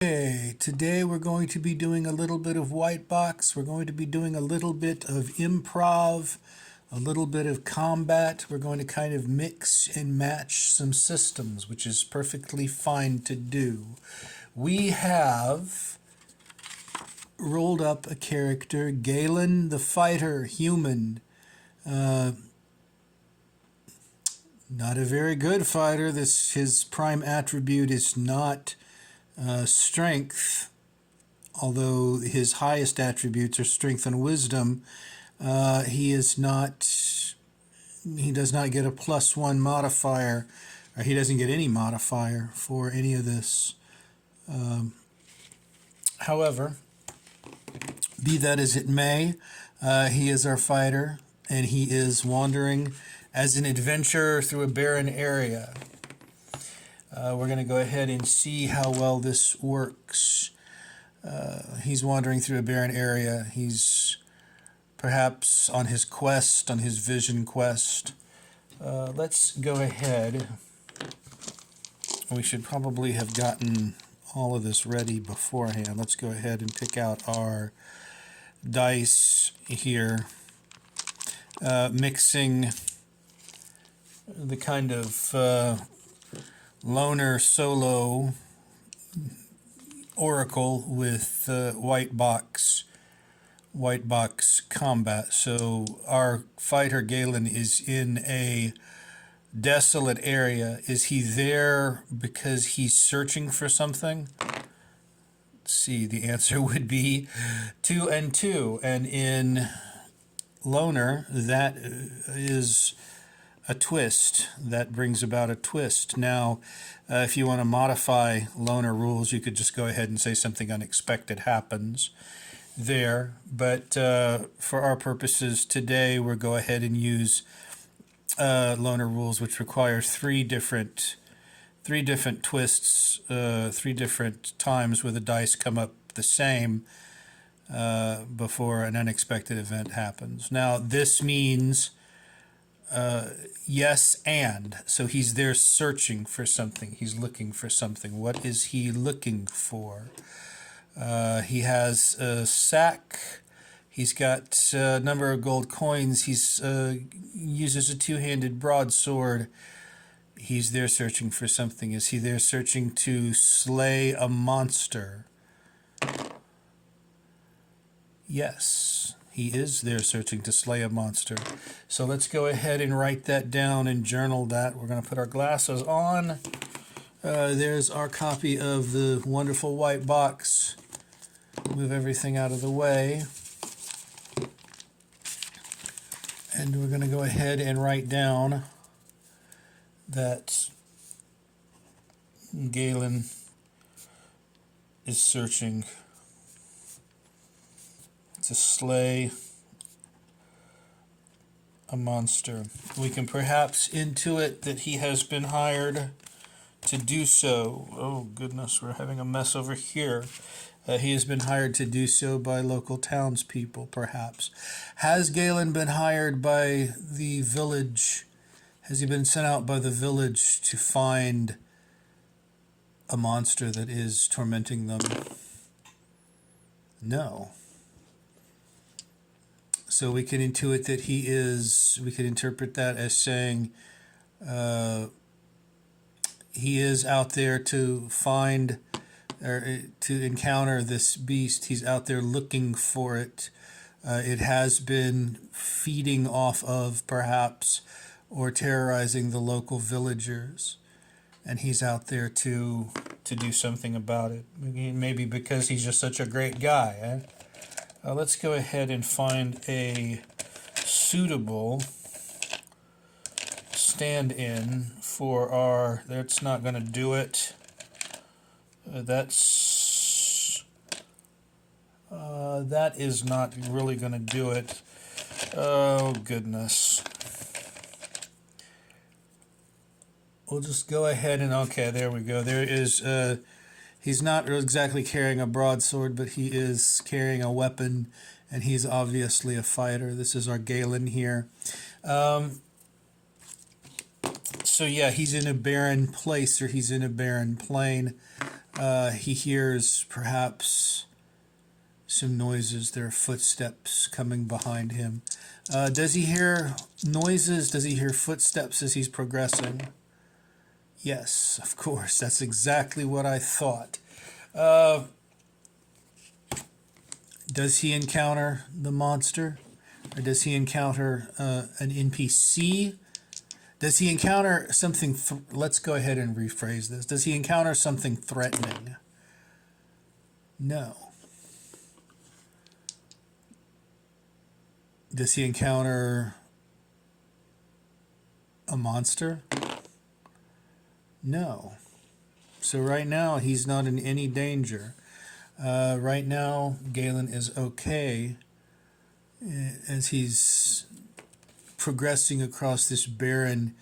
Okay, today we're going to be doing a little bit of Whitebox. We're going to be doing a little bit of improv, a little bit of combat. We're going to kind of mix and match some systems, which is perfectly fine to do. We have rolled up a character, Galen the Fighter, human. Not a very good fighter. His prime attribute is not strength, although his highest attributes are strength and wisdom. He does not get a +1 modifier, or he doesn't get any modifier for any of this. However, be that as it may, he is our fighter, and he is wandering as an adventurer through a barren area. We're going to go ahead and see how well this works. He's wandering through a barren area. He's perhaps on his quest, on his vision quest. Let's go ahead. We should probably have gotten all of this ready beforehand. Let's go ahead and pick out our dice here, mixing the kind of loner solo oracle with Whitebox combat. So our fighter Galen is in a desolate area. Is he there because he's searching for something? Let's see, the answer would be 2 and 2, and in loner that is a twist. That brings about a twist. Now, if you want to modify loner rules, you could just go ahead and say something unexpected happens there. But for our purposes today, we'll go ahead and use loner rules, which require three different twists, 3 different times where the dice come up the same before an unexpected event happens. Now, this means yes, and. So he's there searching for something. He's looking for something. What is he looking for? He has a sack. He's got a number of gold coins. He's uses a two-handed broadsword. He's there searching for something. Is he there searching to slay a monster? Yes, he is there searching to slay a monster. So let's go ahead and write that down and journal that. We're going to put our glasses on. There's our copy of the wonderful Whitebox. Move everything out of the way. And we're going to go ahead and write down that Galen is searching to slay a monster. We can perhaps intuit that he has been hired to do so. Oh goodness, we're having a mess over here. He has been hired to do so by local townspeople, perhaps. Has Galen been hired by the village? Has he been sent out by the village to find a monster that is tormenting them? No. So we can intuit that we could interpret that as saying he is out there to find or to encounter this beast. He's out there looking for it. It has been feeding off of, perhaps, or terrorizing the local villagers. And he's out there to do something about it. Maybe because he's just such a great guy, eh? Let's go ahead and find a suitable stand-in for our... That's not going to do it. That is not really going to do it. Oh, goodness. We'll just go ahead and... Okay, there we go. There is... He's not exactly carrying a broadsword, but he is carrying a weapon, and he's obviously a fighter. This is our Galen here. So yeah, he's in a barren place, or he's in a barren plain. He hears perhaps some noises. There are footsteps coming behind him. Does he hear noises? Does he hear footsteps as he's progressing? Yes, of course. That's exactly what I thought. Does he encounter the monster? Or does he encounter an NPC? Does he encounter something? Let's go ahead and rephrase this. Does he encounter something threatening? No. Does he encounter a monster? No. So right now, he's not in any danger. Right now, Galen is okay as he's progressing across this barren,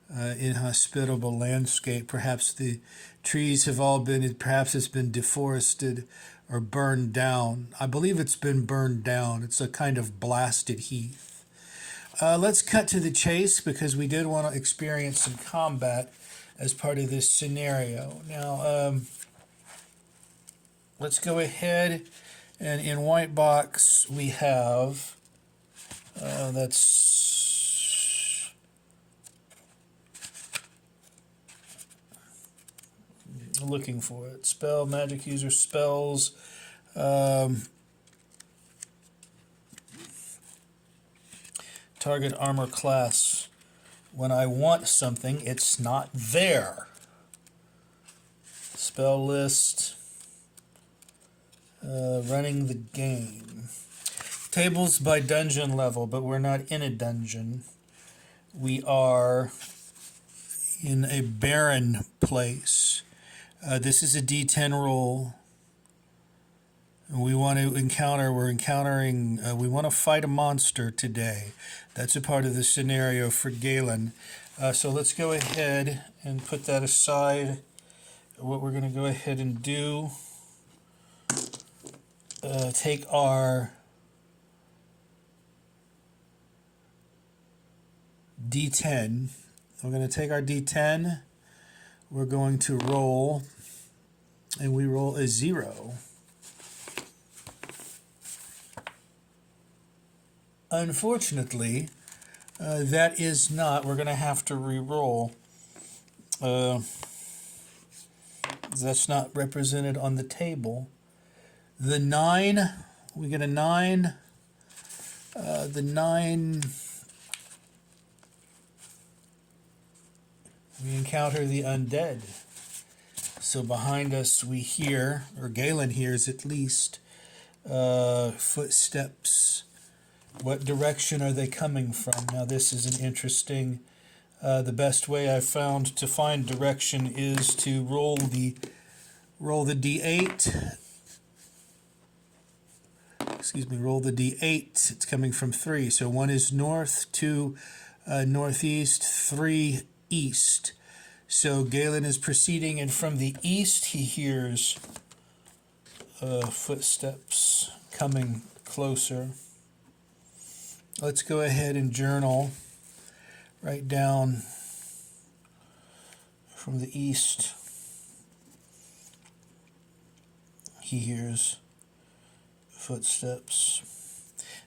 inhospitable landscape. Perhaps the trees have all been, perhaps it's been deforested or burned down. I believe it's been burned down. It's a kind of blasted heath. Let's cut to the chase, because we did want to experience some combat as part of this scenario. Now, let's go ahead, and in Whitebox we have, that's looking for it. Spell, magic user spells. Target armor class. When I want something, it's not there. Spell list. Running the game. Tables by dungeon level, but we're not in a dungeon. We are in a barren place. This is a D10 roll. We want to encounter, we want to fight a monster today. That's a part of the scenario for Galen. So let's go ahead and put that aside. What we're going to go ahead and do, take our D10. We're going to take our D10. We're going to roll, and we roll a 0. Unfortunately, that is not. We're going to have to re-roll. That's not represented on the table. The 9, we get a 9. The 9, we encounter the undead. So behind us we hear, or Galen hears at least, footsteps. What direction are they coming from? Now this is an interesting, the best way I've found to find direction is to roll the D8. Roll the D8. It's coming from 3. So 1 is north, 2 northeast, 3 east. So Galen is proceeding, and from the east he hears footsteps coming closer. Let's go ahead and journal. Write down from the east. He hears footsteps.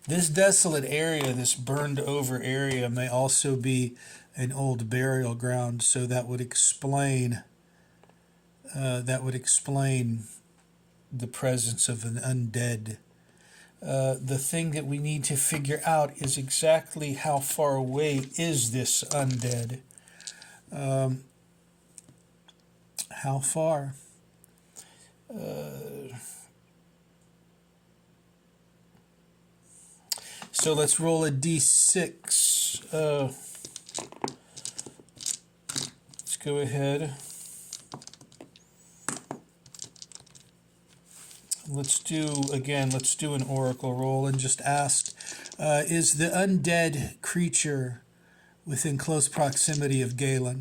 This desolate area, this burned over area, may also be an old burial ground, so that would explain the presence of an undead. The thing that we need to figure out is exactly how far away is this undead. How far? So let's roll a d6. Let's go ahead. Let's do an oracle roll and just ask, is the undead creature within close proximity of Galen?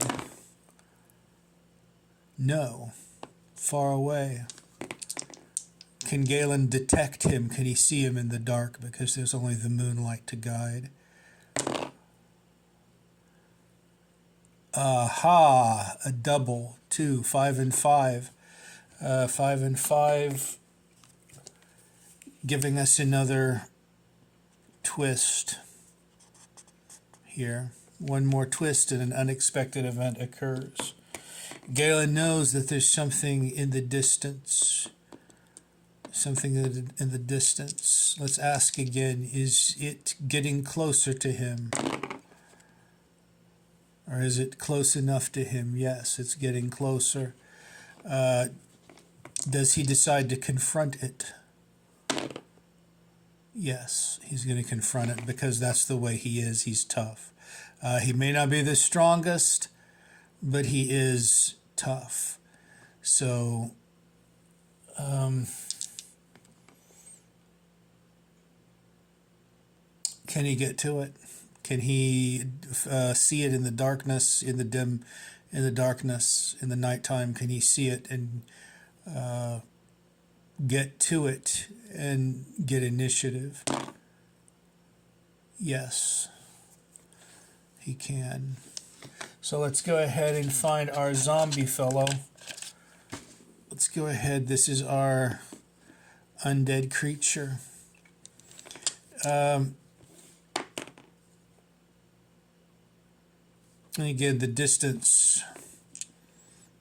No. Far away. Can Galen detect him? Can he see him in the dark? Because there's only the moonlight to guide. Aha, a double, 2, 5 and 5. 5 and 5, giving us another twist here. One more twist and an unexpected event occurs. Galen knows that there's something in the distance. Something in the distance. Let's ask again, is it getting closer to him? Or is it close enough to him? Yes, it's getting closer. Does he decide to confront it? Yes, he's going to confront it because that's the way he is. He's tough. He may not be the strongest, but he is tough. So, can he get to it? Can he see it in the darkness, in the dim, in the darkness, in the nighttime? Can he see it and get to it and get initiative? Yes, he can. So let's go ahead and find our zombie fellow. Let's go ahead. This is our undead creature. And again, the distance.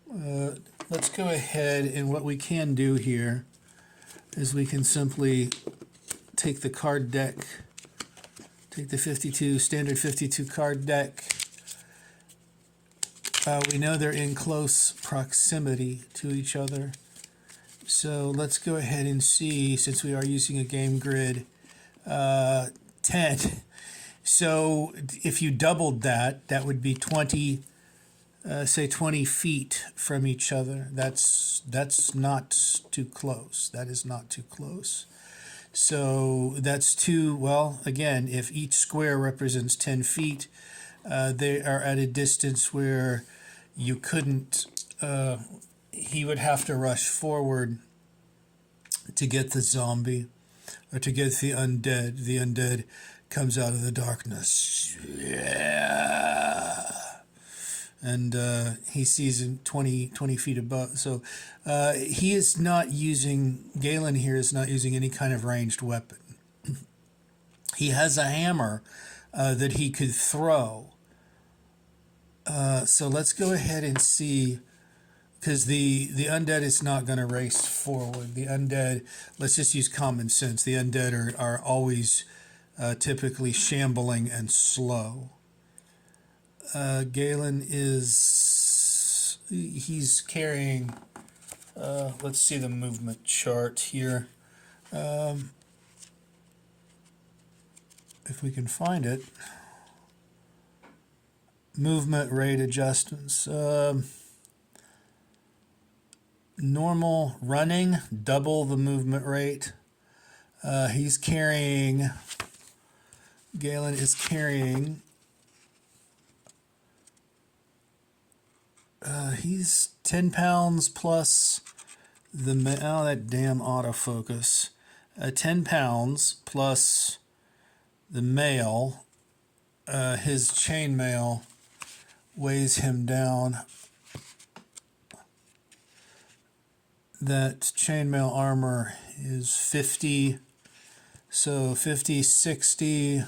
Let's go ahead, and what we can do here is we can simply take the card deck, take the 52, standard 52 card deck. We know they're in close proximity to each other. So let's go ahead and see, since we are using a game grid, 10. So if you doubled that, that would be 20, say 20 feet from each other. That's not too close. That is not too close. So that's two, well, again, if each square represents 10 feet, they are at a distance where you couldn't, he would have to rush forward to get the zombie or to get the undead. The undead comes out of the darkness. Yeah. And he sees him 20 feet above. So he is not using, Galen here is not using any kind of ranged weapon. He has a hammer that he could throw. So let's go ahead and see, because the undead is not going to race forward. The undead, let's just use common sense. The undead are always typically shambling and slow. Galen is, he's carrying, let's see the movement chart here. If we can find it. Movement rate adjustments. Normal running, double the movement rate. He's carrying, Galen is carrying, he's 10 pounds plus the, oh, that damn autofocus. 10 pounds plus the mail, his chainmail weighs him down. That chainmail armor is 50, so 50, 60.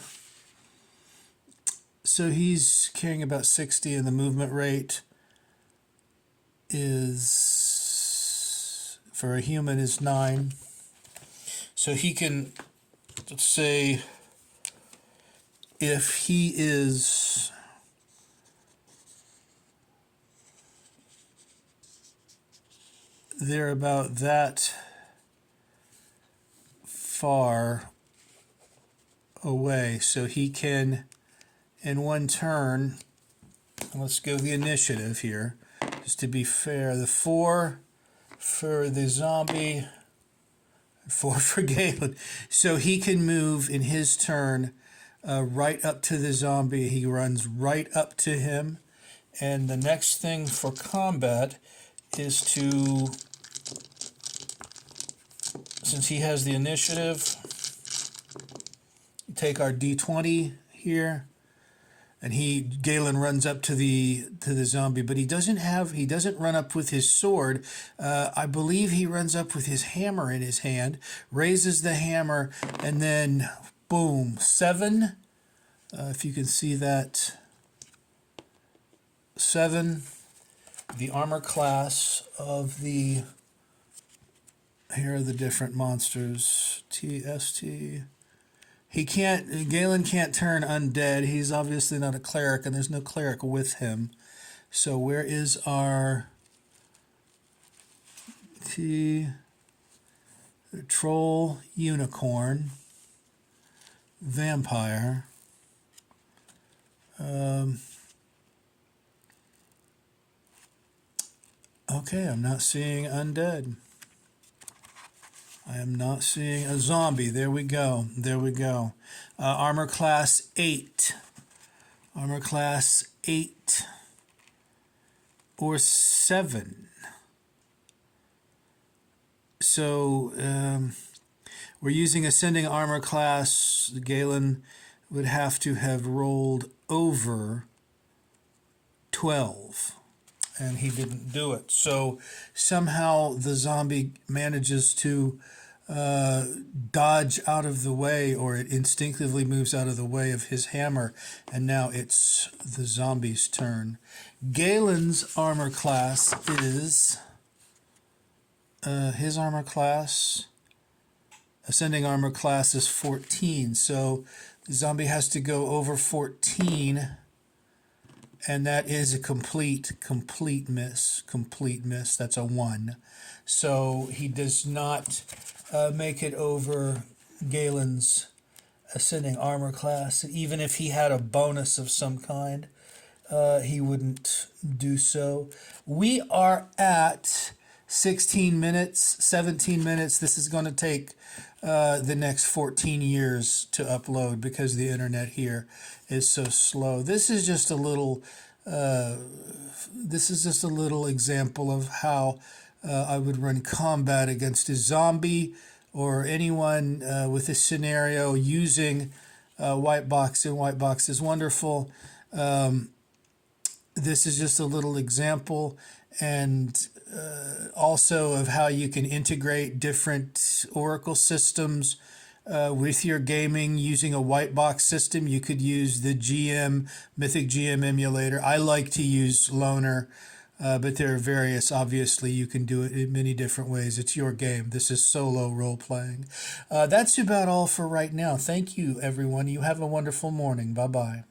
So he's carrying about 60, and the movement rate is, for a human, is 9. So he can, let's say, if he is they're about that far away, so he can, in one turn, let's go the initiative here, just to be fair, the 4 for the zombie, 4 for Galen, so he can move in his turn right up to the zombie. He runs right up to him, and the next thing for combat is to, since he has the initiative, take our D20 here, and Galen runs up to the zombie, but he doesn't run up with his sword. I believe he runs up with his hammer in his hand, raises the hammer, and then boom, 7. If you can see that, 7. The armor class of the. Here are the different monsters. TST. Galen can't turn undead. He's obviously not a cleric, and there's no cleric with him. So where is our troll, unicorn, vampire? Okay, I'm not seeing undead. I am not seeing a zombie. There we go. There we go. Armor class 8. Armor class 8 or 7. So we're using ascending armor class. Galen would have to have rolled over 12. And he didn't do it. So somehow the zombie manages to dodge out of the way, or it instinctively moves out of the way of his hammer, and now it's the zombie's turn. Galen's armor class is his armor class, ascending armor class is 14. So the zombie has to go over 14. And that is a complete miss. Complete miss. That's a 1. So he does not make it over Galen's ascending armor class. Even if he had a bonus of some kind, he wouldn't do so. We are at 16 minutes, 17 minutes. This is going to take the next 14 years to upload because the internet here is so slow. This is just a little example of how I would run combat against a zombie or anyone with this scenario using Whitebox, and Whitebox is wonderful. This is just a little example, and also of how you can integrate different Oracle systems with your gaming using a Whitebox system. You could use the Mythic GM emulator. I like to use Loner, but there are various. Obviously, you can do it in many different ways. It's your game. This is solo role-playing. That's about all for right now. Thank you, everyone. You have a wonderful morning. Bye-bye.